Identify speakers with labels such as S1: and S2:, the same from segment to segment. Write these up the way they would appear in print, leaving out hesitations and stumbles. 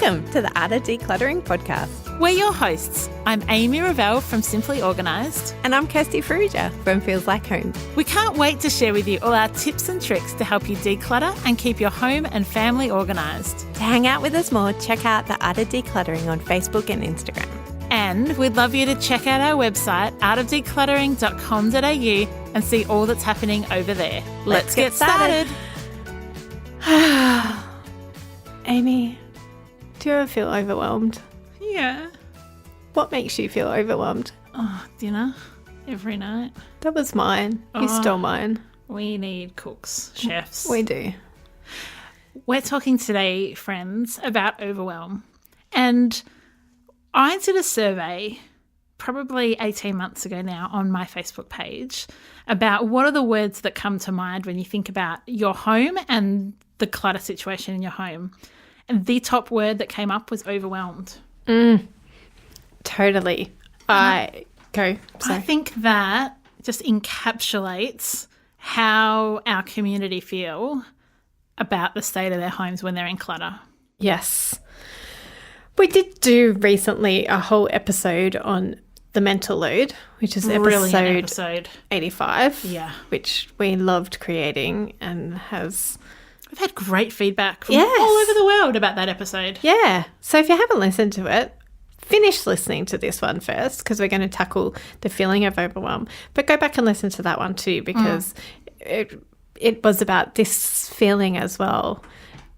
S1: Welcome to the Art of Decluttering podcast.
S2: We're your hosts. I'm Amy Revell from Simply Organised.
S1: And I'm Kirsty Farrugia from Feels Like Home.
S2: We can't wait to share with you all our tips and tricks to help you declutter and keep your home and family organised.
S1: To hang out with us more, check out the Art of Decluttering on Facebook and Instagram.
S2: And we'd love you to check out our website, artofdecluttering.com.au, and see all that's happening over there. Let's get started.
S1: Amy, do you ever feel overwhelmed?
S2: Yeah.
S1: What makes you feel overwhelmed?
S2: Oh, dinner every night.
S1: That was mine. You stole mine.
S2: We need cooks, chefs.
S1: We do.
S2: We're talking today, friends, about overwhelm. And I did a survey probably 18 months ago now on my Facebook page about what are the words that come to mind when you think about your home and the clutter situation in your home. And the top word that came up was overwhelmed.
S1: Totally.
S2: I think that just encapsulates how our community feel about the state of their homes when they're in clutter.
S1: Yes. We did do recently a whole episode on the mental load, which is episode 85.
S2: Yeah.
S1: Which we loved creating and has...
S2: We've had great feedback from all over the world about that episode.
S1: Yeah. So if you haven't listened to it, finish listening to this one first because we're going to tackle the feeling of overwhelm. But go back and listen to that one too because it was about this feeling as well,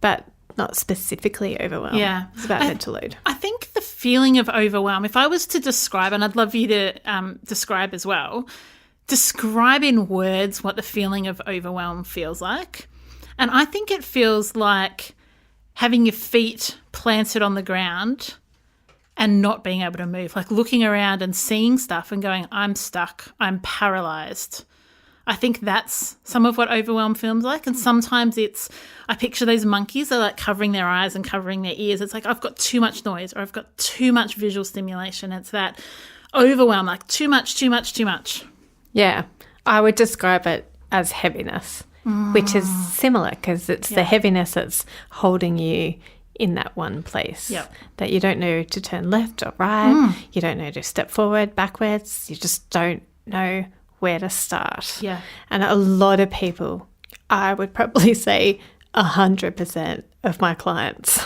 S1: but not specifically overwhelm.
S2: Yeah.
S1: It's about mental load.
S2: I think the feeling of overwhelm, if I was to describe, and I'd love you to describe as well, describe in words what the feeling of overwhelm feels like. And I think it feels like having your feet planted on the ground and not being able to move, like looking around and seeing stuff and going, I'm stuck, I'm paralysed. I think that's some of what overwhelm feels like. And sometimes I picture those monkeys that are like covering their eyes and covering their ears. It's like I've got too much noise or I've got too much visual stimulation. It's that overwhelm, like too much.
S1: Yeah, I would describe it as heaviness. Which is similar because it's the heaviness that's holding you in that one place. That you don't know to turn left or right. You don't know to step forward, backwards. You just don't know where to start.
S2: Yeah.
S1: And a lot of people, I would probably say 100% of my clients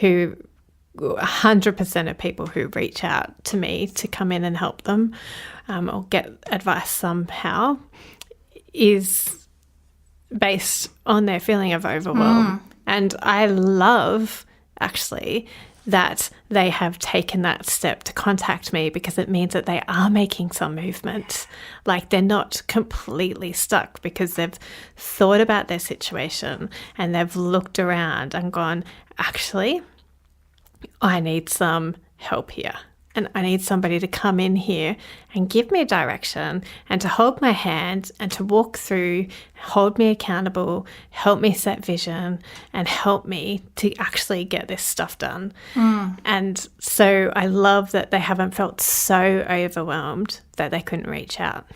S1: 100% of people who reach out to me to come in and help them or get advice somehow is based on their feeling of overwhelm. And I love, actually, that they have taken that step to contact me because it means that they are making some movement. Like they're not completely stuck because they've thought about their situation and they've looked around and gone, actually, I need some help here. And I need somebody to come in here and give me direction and to hold my hand and to walk through, hold me accountable, help me set vision and help me to actually get this stuff done. And so I love that they haven't felt so overwhelmed that they couldn't reach out.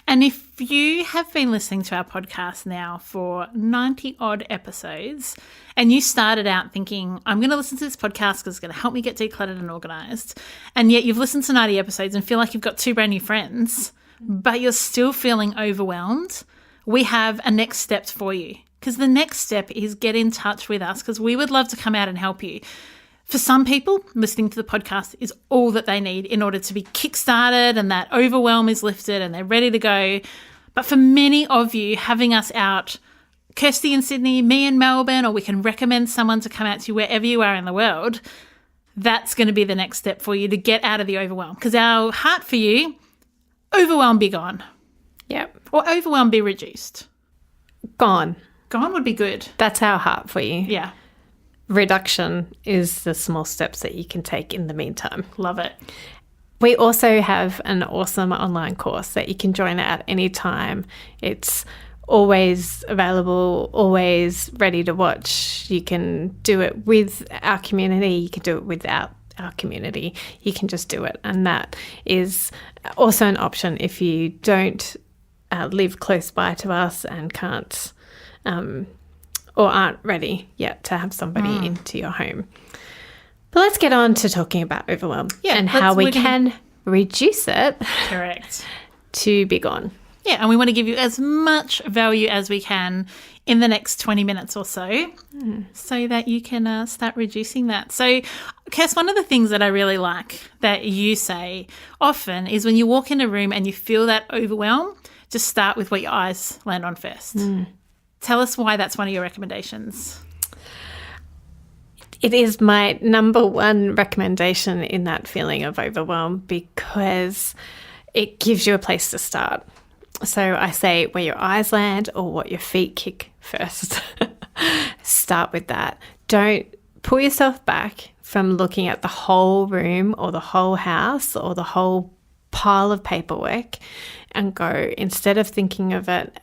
S2: And if you have been listening to our podcast now for 90 odd episodes and you started out thinking, I'm going to listen to this podcast because it's going to help me get decluttered and organised, and yet you've listened to 90 episodes and feel like you've got 2 brand new friends, but you're still feeling overwhelmed, we have a next step for you. Because the next step is get in touch with us because we would love to come out and help you. For some people, listening to the podcast is all that they need in order to be kickstarted and that overwhelm is lifted and they're ready to go. But for many of you, having us out, Kirsty in Sydney, me in Melbourne, or we can recommend someone to come out to you wherever you are in the world, that's going to be the next step for you to get out of the overwhelm. Because our heart for you, overwhelm be gone.
S1: Yep.
S2: Or overwhelm be reduced.
S1: Gone.
S2: Gone would be good.
S1: That's our heart for you.
S2: Yeah.
S1: Reduction is the small steps that you can take in the meantime.
S2: Love it.
S1: We also have an awesome online course that you can join at any time. It's always available, always ready to watch. You can do it with our community. You can do it without our community. You can just do it. And that is also an option if you don't live close by to us and can't or aren't ready yet to have somebody into your home. But let's get on to talking about overwhelm and how we can reduce it.
S2: Correct.
S1: To be gone.
S2: Yeah, and we want to give you as much value as we can in the next 20 minutes or so so that you can start reducing that. So, Kirst, one of the things that I really like that you say often is when you walk in a room and you feel that overwhelm, just start with what your eyes land on first. Tell us why that's one of your recommendations.
S1: It is my number one recommendation in that feeling of overwhelm because it gives you a place to start. So I say where your eyes land or what your feet kick first. Start with that. Don't pull yourself back from looking at the whole room or the whole house or the whole pile of paperwork and go, instead of thinking of it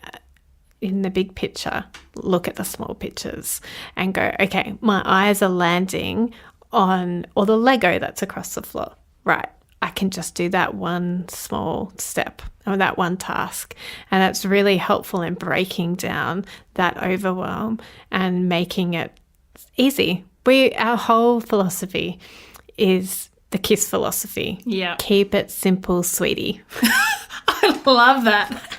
S1: in the big picture, look at the small pictures and go, okay, my eyes are landing on all the Lego that's across the floor. Right. I can just do that one small step or that one task. And that's really helpful in breaking down that overwhelm and making it easy. Our whole philosophy is the KISS philosophy.
S2: Yeah.
S1: Keep it simple, sweetie.
S2: I love that.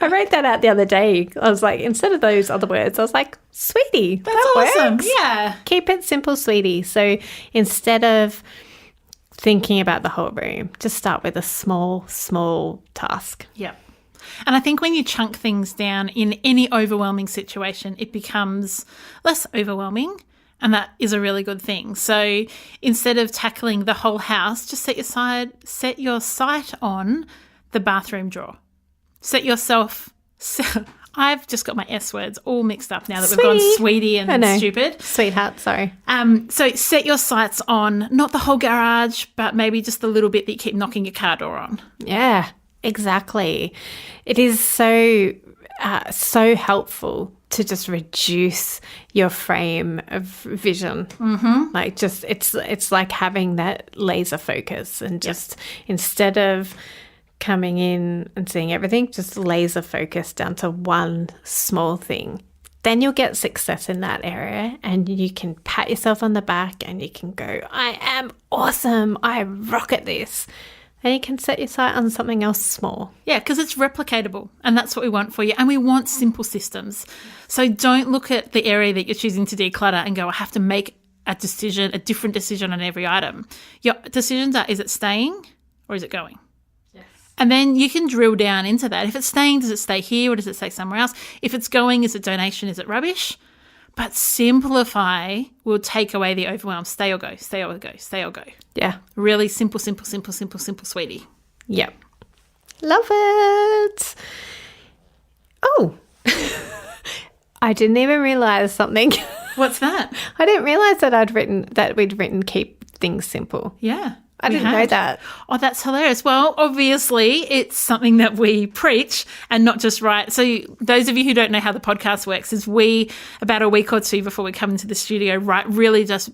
S1: I wrote that out the other day. I was like, instead of those other words, I was like, sweetie.
S2: That's
S1: that
S2: awesome.
S1: Works.
S2: Yeah.
S1: Keep it simple, sweetie. So instead of thinking about the whole room, just start with a small task.
S2: Yep. And I think when you chunk things down in any overwhelming situation, it becomes less overwhelming, and that is a really good thing. So instead of tackling the whole house, just set your sight on the bathroom drawer. I've just got my S words all mixed up now that we've gone sweetie and stupid.
S1: Sweetheart, sorry.
S2: So set your sights on not the whole garage, but maybe just the little bit that you keep knocking your car door on.
S1: Yeah, exactly. It is so helpful to just reduce your frame of vision. Like just it's like having that laser focus and just instead of coming in and seeing everything, just laser focus down to one small thing. Then you'll get success in that area and you can pat yourself on the back and you can go, I am awesome. I rock at this. And you can set your sight on something else small.
S2: Yeah, because it's replicatable and that's what we want for you. And we want simple systems. So don't look at the area that you're choosing to declutter and go, I have to make a different decision on every item. Your decisions are, is it staying or is it going? And then you can drill down into that. If it's staying, does it stay here or does it stay somewhere else? If it's going, is it donation? Is it rubbish? But simplify will take away the overwhelm. Stay or go, stay or go, stay or go.
S1: Yeah.
S2: Really simple, sweetie.
S1: Yep. Love it. Oh, I didn't even realise something.
S2: What's that?
S1: I didn't realise that we'd written keep things simple.
S2: Yeah.
S1: I didn't know that.
S2: Oh, that's hilarious. Well, obviously, it's something that we preach and not just write. So those of you who don't know how the podcast works is we, about a week or two before we come into the studio, write really just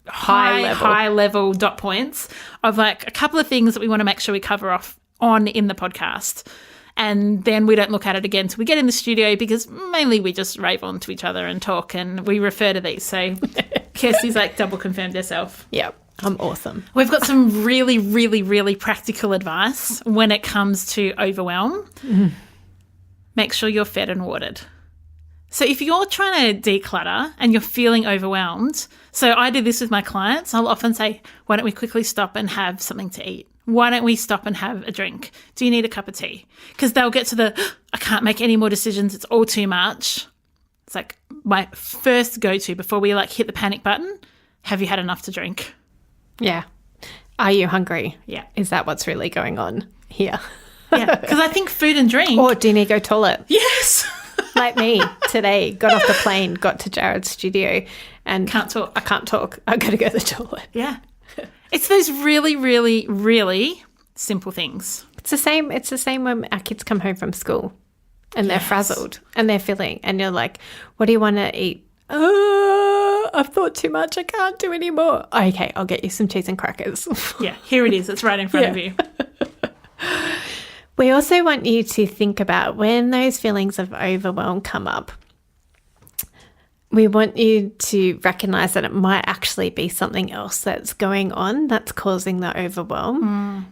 S2: high level dot points of like a couple of things that we want to make sure we cover off on in the podcast. And then we don't look at it again until we get in the studio because mainly we just rave on to each other and talk and we refer to these. So Kirsty's like double confirmed herself.
S1: Yep. I'm awesome.
S2: We've got some really, really, really practical advice when it comes to overwhelm. Make sure you're fed and watered. So if you're trying to declutter and you're feeling overwhelmed, so I do this with my clients, I'll often say, why don't we quickly stop and have something to eat? Why don't we stop and have a drink? Do you need a cup of tea? Because they'll get to I can't make any more decisions. It's all too much. It's like my first go-to before we hit the panic button. Have you had enough to drink?
S1: Yeah. Are you hungry?
S2: Yeah.
S1: Is that what's really going on here?
S2: Yeah. Because I think food and drink.
S1: Or do you need to go toilet?
S2: Yes.
S1: Like me today, got off the plane, got to Jared's studio and
S2: can't talk.
S1: I can't talk. I've got to go to the toilet.
S2: Yeah. It's those really, really, really simple things.
S1: It's the same when our kids come home from school and they're frazzled and they're feeling and you're like, what do you want to eat? I've thought too much. I can't do any more. Okay, I'll get you some cheese and crackers.
S2: Yeah, here it is. It's right in front of you.
S1: We also want you to think about when those feelings of overwhelm come up, we want you to recognize that it might actually be something else that's going on that's causing the overwhelm.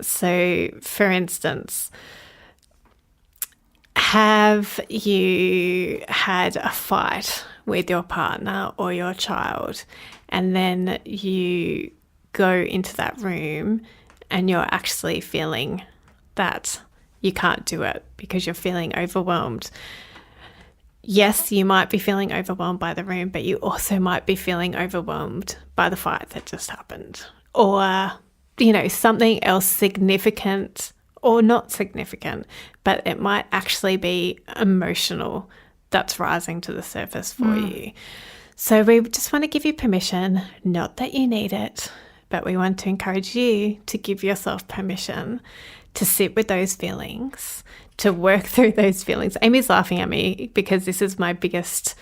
S1: So, for instance, have you had a fight with your partner or your child, and then you go into that room and you're actually feeling that you can't do it because you're feeling overwhelmed? Yes, you might be feeling overwhelmed by the room, but you also might be feeling overwhelmed by the fight that just happened, or, something else significant or not significant, but it might actually be emotional that's rising to the surface for you. So we just want to give you permission, not that you need it, but we want to encourage you to give yourself permission to sit with those feelings, to work through those feelings. Amy's laughing at me because this is my biggest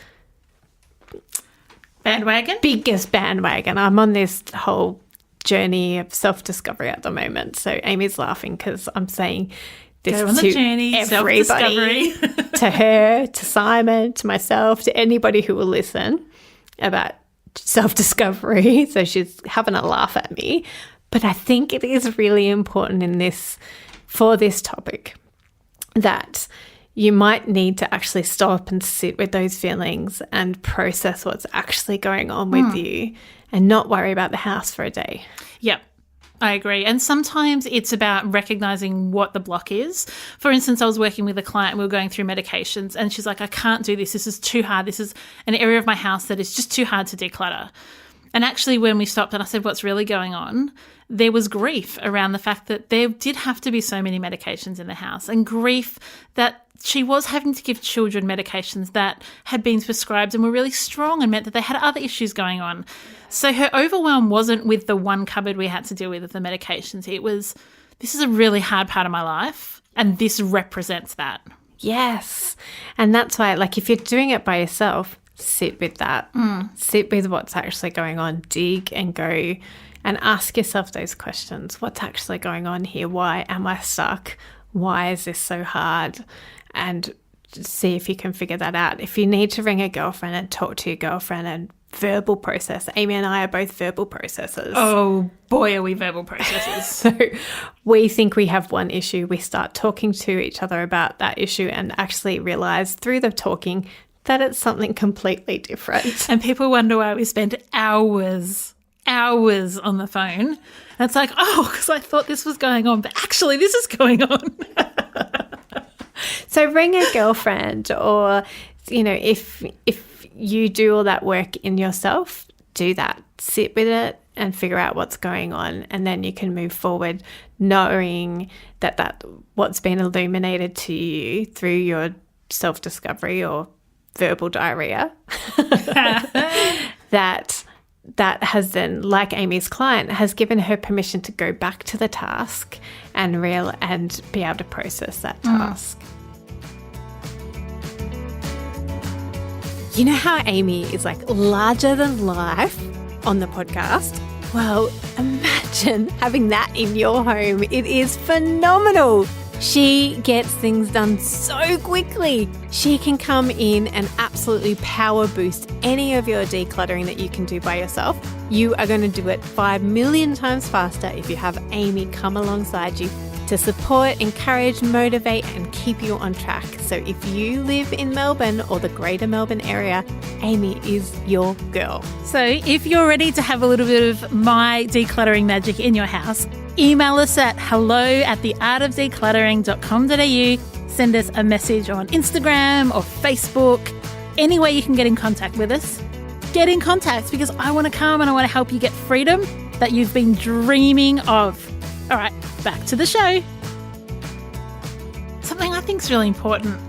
S1: bandwagon. I'm on this whole journey of self-discovery at the moment. So Amy's laughing because I'm saying this
S2: Go on the journey,
S1: everybody, to her, to Simon, to myself, to anybody who will listen, about self-discovery. So she's having a laugh at me. But I think it is really important for this topic that you might need to actually stop and sit with those feelings and process what's actually going on with you and not worry about the house for a day.
S2: Yep. I agree. And sometimes it's about recognizing what the block is. For instance, I was working with a client, we were going through medications, and she's like, I can't do this. This is too hard. This is an area of my house that is just too hard to declutter. And actually, when we stopped and I said, what's really going on? There was grief around the fact that there did have to be so many medications in the house, and grief that she was having to give children medications that had been prescribed and were really strong and meant that they had other issues going on. So her overwhelm wasn't with the one cupboard we had to deal with the medications. It was, this is a really hard part of my life, and this represents that.
S1: Yes. And that's why, if you're doing it by yourself, sit with that. Sit with what's actually going on. Dig and go and ask yourself those questions. What's actually going on here? Why am I stuck? Why is this so hard? And see if you can figure that out. If you need to ring a girlfriend and talk to your girlfriend and verbal process. Amy and I are both verbal processors.
S2: Oh, boy, are we verbal processors.
S1: So we think we have one issue. We start talking to each other about that issue and actually realize through the talking that it's something completely different.
S2: And people wonder why we spend hours on the phone. And it's like, because I thought this was going on, but actually this is going on.
S1: So ring a girlfriend, or, if you do all that work in yourself, do that. Sit with it and figure out what's going on, and then you can move forward knowing that what's been illuminated to you through your self-discovery or verbal diarrhea that has then, like Amy's client, has given her permission to go back to the task and be able to process that task. You know how Amy is larger than life on the podcast? Well, imagine having that in your home. It is phenomenal. She gets things done so quickly. She can come in and absolutely power boost any of your decluttering that you can do by yourself. You are going to do it 5 million times faster if you have Amy come alongside you to support, encourage, motivate, and keep you on track. So if you live in Melbourne or the greater Melbourne area, Amy is your girl.
S2: So if you're ready to have a little bit of my decluttering magic in your house, email us at hello@theartofdecluttering.com.au. Send us a message on Instagram or Facebook. Any way you can get in contact with us, get in contact, because I want to come and I want to help you get freedom that you've been dreaming of. All right, back to the show. Something I think is really important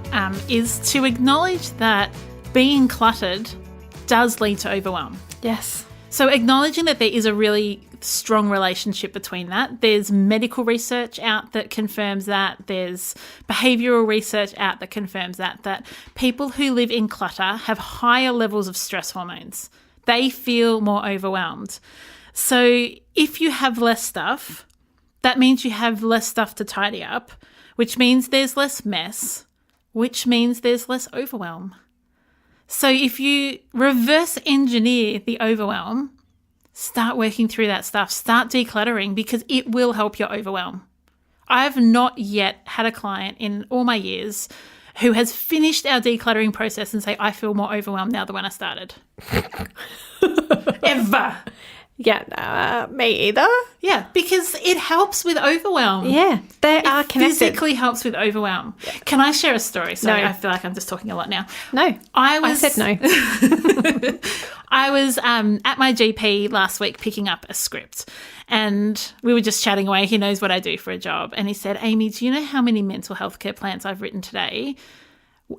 S2: is to acknowledge that being cluttered does lead to overwhelm.
S1: Yes.
S2: So acknowledging that there is a really strong relationship between that. There's medical research out that confirms that. There's behavioural research out that confirms that people who live in clutter have higher levels of stress hormones. They feel more overwhelmed. So if you have less stuff, that means you have less stuff to tidy up, which means there's less mess, which means there's less overwhelm. So if you reverse engineer the overwhelm, start working through that stuff, start decluttering, because it will help your overwhelm. I've not yet had a client in all my years who has finished our decluttering process and say, I feel more overwhelmed now than when I started. Ever.
S1: Yeah, me either.
S2: Yeah, because it helps with overwhelm.
S1: Yeah, they are connected.
S2: Physically helps with overwhelm. Yeah. Can I share a story? Sorry, no. I feel like I'm just talking a lot now.
S1: No, I said no.
S2: I was at my GP last week picking up a script, and we were just chatting away. He knows what I do for a job. And he said, Amy, do you know how many mental health care plans I've written today?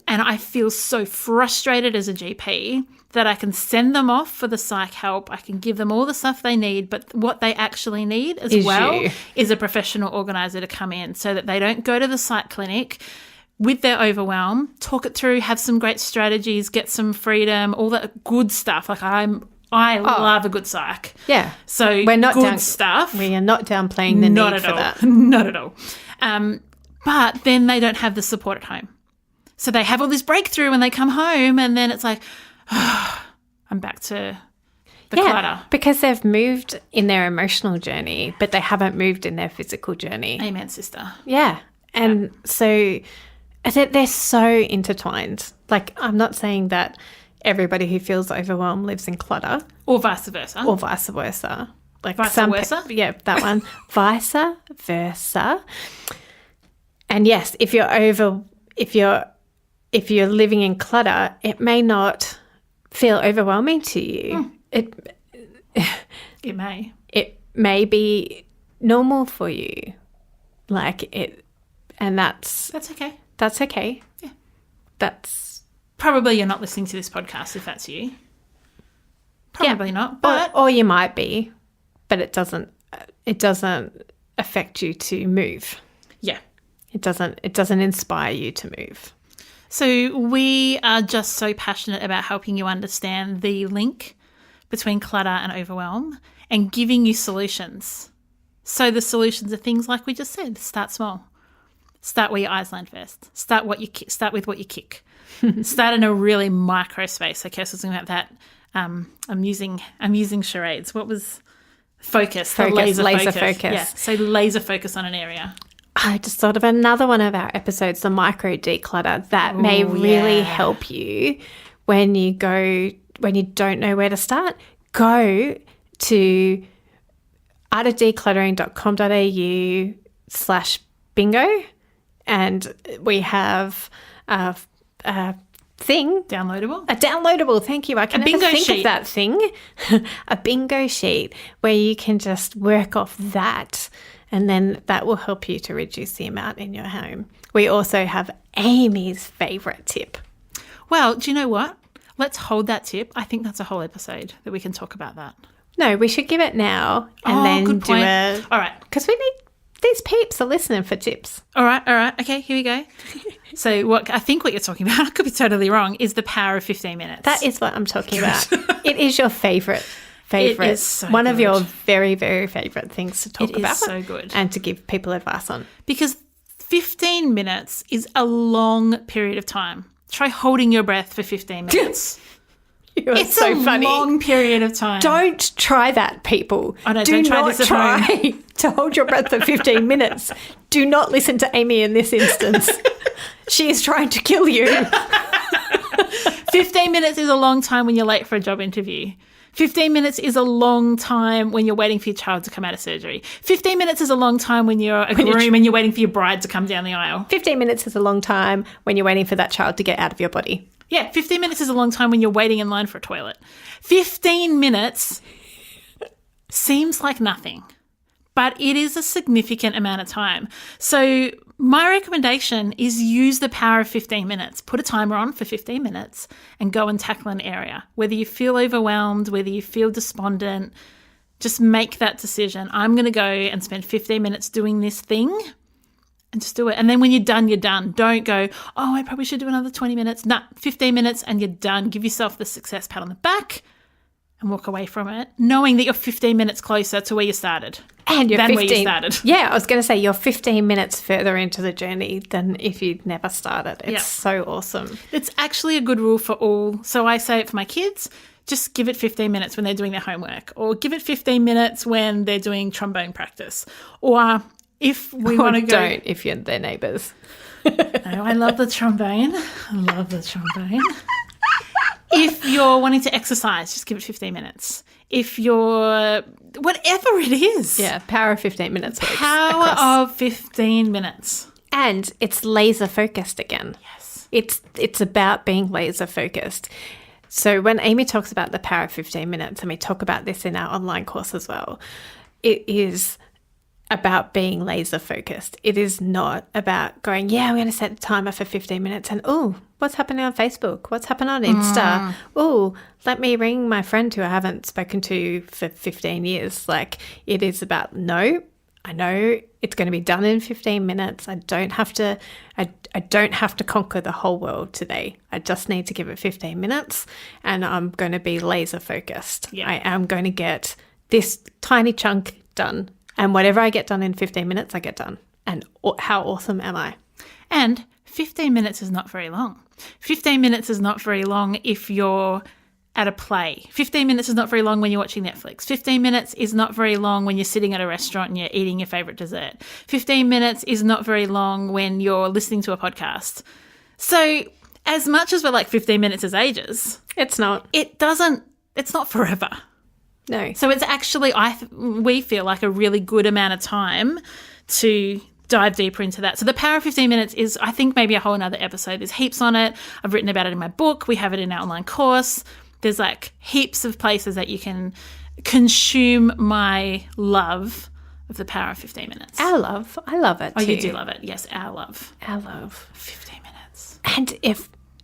S2: And I feel so frustrated as a GP that I can send them off for the psych help. I can give them all the stuff they need, but what they actually need as well is a professional organiser to come in so that they don't go to the psych clinic with their overwhelm, talk it through, have some great strategies, get some freedom, all that good stuff. Like I love a good psych.
S1: Yeah.
S2: So we're not good stuff.
S1: We are not downplaying the need for that.
S2: Not at all. But then they don't have the support at home. So they have all this breakthrough when they come home, and then it's like, oh, I'm back to the clutter.
S1: Because they've moved in their emotional journey, but they haven't moved in their physical journey.
S2: Amen, sister.
S1: Yeah. And so they're so intertwined. Like, I'm not saying that everybody who feels overwhelmed lives in clutter.
S2: Or vice versa.
S1: Like
S2: vice versa?
S1: Yeah, that one. Vice versa. And yes, if you're living in clutter, it may not feel overwhelming to you. It
S2: may.
S1: It may be normal for you. And that's
S2: okay.
S1: That's okay.
S2: Yeah.
S1: That's
S2: probably you're not listening to this podcast if that's you. Probably not. But
S1: or you might be, but it doesn't affect you to move.
S2: Yeah.
S1: It doesn't inspire you to move.
S2: So we are just so passionate about helping you understand the link between clutter and overwhelm and giving you solutions. So the solutions are things like we just said. Start small. Start where your eyes land first. Start with what you kick. Start in a really micro space. So Kirst was talking about that. I'm using charades. What was focus?
S1: Laser focus.
S2: Yeah. So laser focus on an area.
S1: I just thought of another one of our episodes, the Micro Declutter, that may really help you when you don't know where to start. Go to artofdecluttering.com.au/bingo, and we have a thing.
S2: Downloadable.
S1: Thank you. I can never think of that thing. A bingo sheet where you can just work off that. And then that will help you to reduce the amount in your home. We also have Amy's favourite tip.
S2: Well, do you know what? Let's hold that tip. I think that's a whole episode that we can talk about that.
S1: No, we should give it now and then
S2: good point.
S1: All right. Because we need these peeps are listening for tips.
S2: All right. Okay, here we go. So what you're talking about, I could be totally wrong, is the power of 15 minutes.
S1: That is what I'm talking about. It is your favourite.
S2: It is so
S1: one
S2: good.
S1: of your very, very favourite things to talk about.
S2: It is so good.
S1: And to give people advice on.
S2: Because 15 minutes is a long period of time. Try holding your breath for 15 minutes.
S1: It's so funny.
S2: It's a long period of time.
S1: Don't try that, people.
S2: Oh, no, don't try this at home.
S1: To hold your breath for 15 minutes. Do not listen to Amy in this instance. She is trying to kill you.
S2: 15 minutes is a long time when you're late for a job interview. 15 minutes is a long time when you're waiting for your child to come out of surgery. 15 minutes is a long time when you're a groom and you're waiting for your bride to come down the aisle.
S1: 15 minutes is a long time when you're waiting for that child to get out of your body.
S2: Yeah, 15 minutes is a long time when you're waiting in line for a toilet. 15 minutes seems like nothing, but it is a significant amount of time. So my recommendation is use the power of 15 minutes. Put a timer on for 15 minutes and go and tackle an area. Whether you feel overwhelmed, whether you feel despondent, just make that decision. I'm going to go and spend 15 minutes doing this thing and just do it. And then when you're done, you're done. Don't go, oh, I probably should do another 20 minutes. Nah, 15 minutes and you're done. Give yourself the success pat on the back and walk away from it, knowing that you're 15 minutes closer to where you started.
S1: And you're
S2: than
S1: 15,
S2: where you started.
S1: Yeah, I was going to say you're 15 minutes further into the journey than if you'd never started. It's so awesome.
S2: It's actually a good rule for all. So I say it for my kids, just give it 15 minutes when they're doing their homework, or give it 15 minutes when they're doing trombone practice. Or if we want to go...
S1: Don't if you're their neighbours.
S2: No, I love the trombone. If you're wanting to exercise, just give it 15 minutes. If you're... whatever it is.
S1: Yeah, power of 15 minutes.
S2: Power of 15 minutes.
S1: And it's laser focused again.
S2: Yes.
S1: It's about being laser focused. So when Amy talks about the power of 15 minutes, and we talk about this in our online course as well, it is about being laser focused. It is not about going, I'm going to set the timer for 15 minutes and, what's happening on Facebook? What's happening on Insta? Let me ring my friend who I haven't spoken to for 15 years. Like, it is about, no, I know it's going to be done in 15 minutes. I don't have to conquer the whole world today. I just need to give it 15 minutes and I'm going to be laser focused.
S2: Yeah.
S1: I am going to get this tiny chunk done. And whatever I get done in 15 minutes, I get done. And how awesome am I?
S2: And 15 minutes is not very long. 15 minutes is not very long if you're at a play. 15 minutes is not very long when you're watching Netflix. 15 minutes is not very long when you're sitting at a restaurant and you're eating your favourite dessert. 15 minutes is not very long when you're listening to a podcast. So as much as we're like 15 minutes is ages,
S1: it's not.
S2: It's not forever.
S1: No.
S2: So it's actually, we feel like a really good amount of time to dive deeper into that. So the power of 15 minutes is, I think, maybe a whole another episode. There's heaps on it. I've written about it in my book. We have it in our online course. There's like heaps of places that you can consume my love of the power of 15 minutes.
S1: Our love. I love it too.
S2: Oh, you do love it. Yes, our love.
S1: Our love.
S2: 15 minutes.
S1: And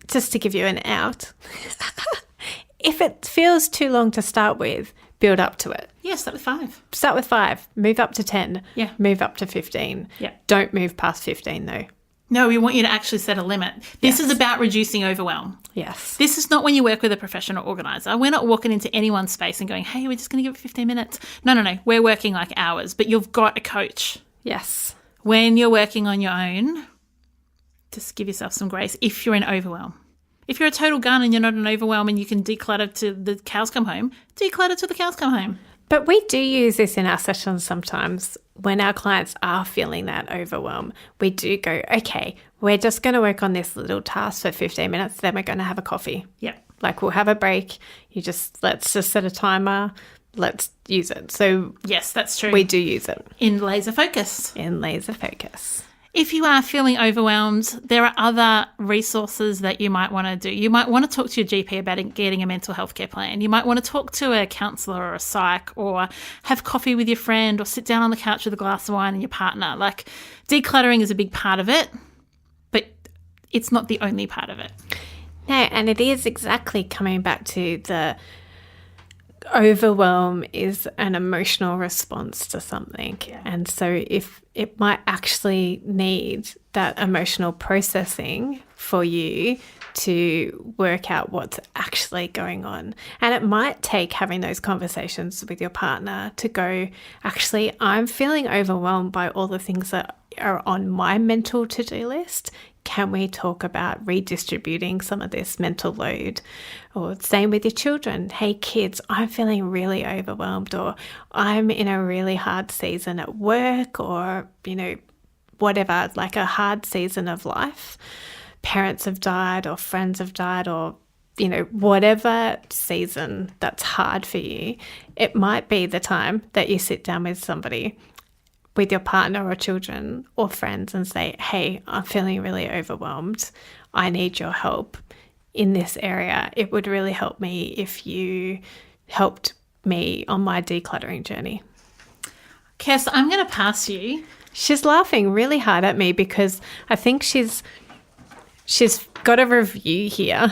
S1: just to give you an out, if it feels too long to start with, build up to it.
S2: Yeah, start with 5.
S1: Start with 5. Move up to 10.
S2: Yeah.
S1: Move up to 15.
S2: Yeah.
S1: Don't move past 15 though.
S2: No, we want you to actually set a limit. This is about reducing overwhelm.
S1: Yes.
S2: This is not when you work with a professional organiser. We're not walking into anyone's space and going, hey, we're just going to give it 15 minutes. No. We're working like hours, but you've got a coach.
S1: Yes.
S2: When you're working on your own, just give yourself some grace if you're in overwhelm. If you're a total gun and you're not an overwhelm and you can declutter to the cows come home, declutter till the cows come home.
S1: But we do use this in our sessions sometimes when our clients are feeling that overwhelm. We do go, okay, we're just going to work on this little task for 15 minutes, then we're going to have a coffee.
S2: Yep.
S1: Like we'll have a break. Let's just set a timer. Let's use it. So
S2: yes, that's true.
S1: We do use it.
S2: In laser focus. If you are feeling overwhelmed, there are other resources that you might want to do. You might want to talk to your GP about getting a mental health care plan. You might want to talk to a counsellor or a psych, or have coffee with your friend, or sit down on the couch with a glass of wine and your partner. Like, decluttering is a big part of it, but it's not the only part of it.
S1: No, and it is exactly coming back to the overwhelm is an emotional response to something. Yeah. And so if it might actually need that emotional processing for you to work out what's actually going on. And it might take having those conversations with your partner to go, actually, I'm feeling overwhelmed by all the things that are on my mental to-do list. Can we talk about redistributing some of this mental load? Or same with your children. Hey, kids, I'm feeling really overwhelmed, or I'm in a really hard season at work, or, whatever, like a hard season of life. Parents have died, or friends have died, or, whatever season that's hard for you. It might be the time that you sit down with somebody, with your partner or children or friends, and say, hey, I'm feeling really overwhelmed. I need your help in this area. It would really help me if you helped me on my decluttering journey.
S2: Kes, I'm going to pass you.
S1: She's laughing really hard at me because I think she's got a review here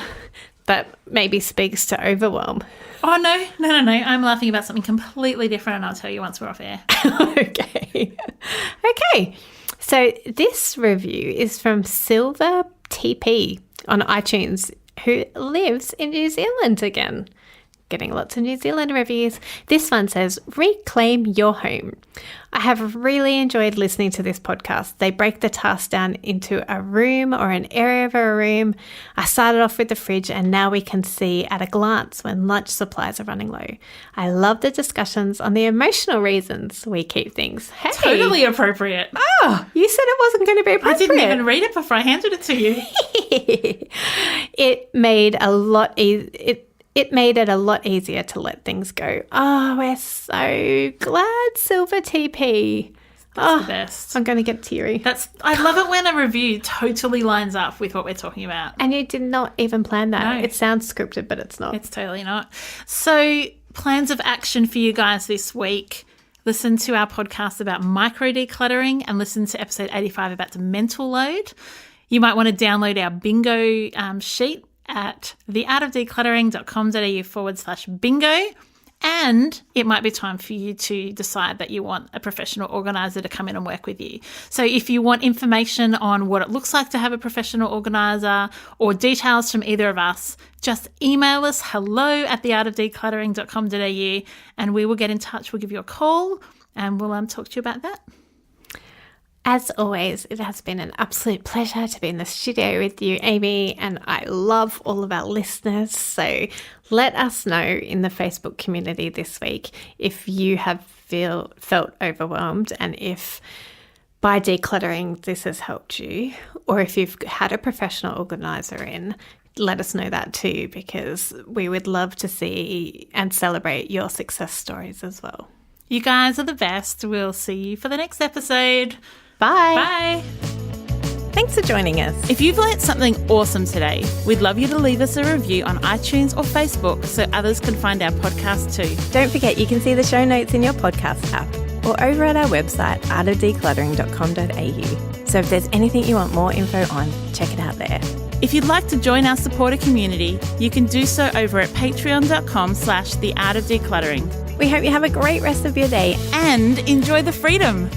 S1: that maybe speaks to overwhelm.
S2: Oh, no. I'm laughing about something completely different, and I'll tell you once we're off air.
S1: Okay. So this review is from SilverTP on iTunes, who lives in New Zealand again. getting lots of New Zealand reviews. This one says, reclaim your home. I have really enjoyed listening to this podcast. They break the task down into a room or an area of a room. I started off with the fridge and now we can see at a glance when lunch supplies are running low. I love the discussions on the emotional reasons we keep things. Hey.
S2: Totally appropriate.
S1: Oh, you said it wasn't going to be appropriate.
S2: I didn't even read it before I handed it to you.
S1: It made it a lot easier to let things go. Oh, we're so glad, SilverTP.
S2: That's the best.
S1: I'm going to get teary.
S2: I love it when a review totally lines up with what we're talking about.
S1: And you did not even plan that.
S2: No.
S1: It sounds scripted, but it's not.
S2: It's totally not. So, plans of action for you guys this week. Listen to our podcast about micro decluttering and listen to episode 85 about the mental load. You might want to download our bingo sheet at theartofdecluttering.com.au/bingo. And it might be time for you to decide that you want a professional organizer to come in and work with you. So if you want information on what it looks like to have a professional organizer or details from either of us, just email us hello@theartofdecluttering.com.au and we will get in touch. We'll give you a call and we'll talk to you about that.
S1: As always, it has been an absolute pleasure to be in the studio with you, Amy, and I love all of our listeners. So let us know in the Facebook community this week if you have felt overwhelmed and if by decluttering this has helped you, or if you've had a professional organizer in. Let us know that too, because we would love to see and celebrate your success stories as well.
S2: You guys are the best. We'll see you for the next episode.
S1: Bye.
S2: Bye.
S1: Thanks for joining us.
S2: If you've learnt something awesome today, we'd love you to leave us a review on iTunes or Facebook so others can find our podcast too.
S1: Don't forget you can see the show notes in your podcast app or over at our website, artofdecluttering.com.au. So if there's anything you want more info on, check it out there.
S2: If you'd like to join our supporter community, you can do so over at patreon.com/theartofdecluttering.
S1: We hope you have a great rest of your day
S2: and enjoy the freedom.